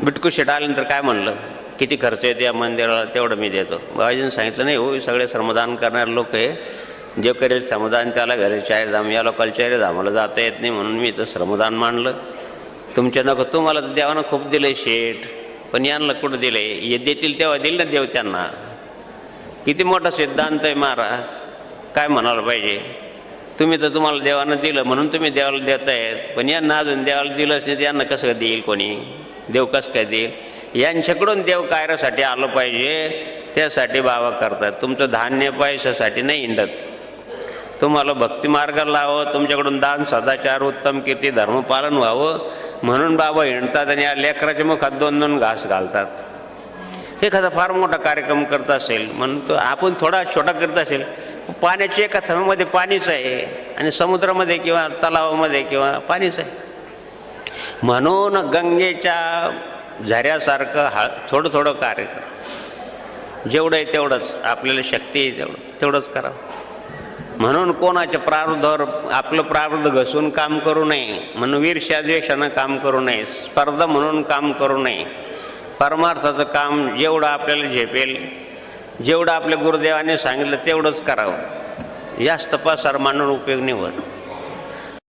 बिटकू शेट आल्यानंतर काय म्हणलं, किती खर्च येते या मंदिराला, तेवढं मी देतो. बाबाजींनी सांगितलं नाही हो, सगळे श्रमदान करणारे लोक आहे, जे करेल श्रमदान त्याला घरी चारधाम, या लोकांना चारधामाला जाता येत नाही म्हणून मी तर श्रमदान मानलं. तुमच्या नको, तुम्हाला तर देवानं खूप दिलं आहे शेठ, पण यांना कुठं दिलं आहे, हे देतील तेव्हा दिल ना देव त्यांना. किती मोठा सिद्धांत आहे महाराज, काय म्हणायला पाहिजे. तुम्ही तर तुम्हाला देवानं दिलं म्हणून तुम्ही देवाला देतायत, पण यांना अजून देवाला दिलंच नाही, यांना कसं देईल कोणी, देव कसं काय देईल. यांच्याकडून देव कार्यासाठी आलं पाहिजे, त्यासाठी बाबा करतात. तुमचं धान्य पैशासाठी नाही हिंडत, तुम्हाला भक्ती मार्गाला लावावं, तुमच्याकडून दान सदाचार उत्तम कीर्ती धर्मपालन व्हावं म्हणून बाबा हिंडतात. आणि या लेकराच्या मुखात 2-2 घास घालतात. एखादा फार मोठा कार्यक्रम करत असेल म्हणून तो आपण थोडा छोटा करत असेल, पाण्याच्या एका थंबामध्ये पाणीच आहे आणि समुद्रामध्ये किंवा तलावामध्ये किंवा पाणीच आहे. म्हणून गंगेच्या झऱ्यासारखं थोडं थोडं कार्य करा, जेवढं आहे तेवढंच, आपल्याला शक्ती आहे तेवढंच करावं. म्हणून कोणाच्या प्रारब्धावर आपलं प्रारब्ध घसून काम करू नये, म्हणून ईर्ष्या द्वेषानं काम करू नये, स्पर्धा म्हणून काम करू नये. परमार्थाचं काम जेवढं आपल्याला झेपेल, जेवढं आपल्या गुरुदेवाने सांगितलं तेवढंच करावं. जास्त पसार मांडून उपयोग नाही होत.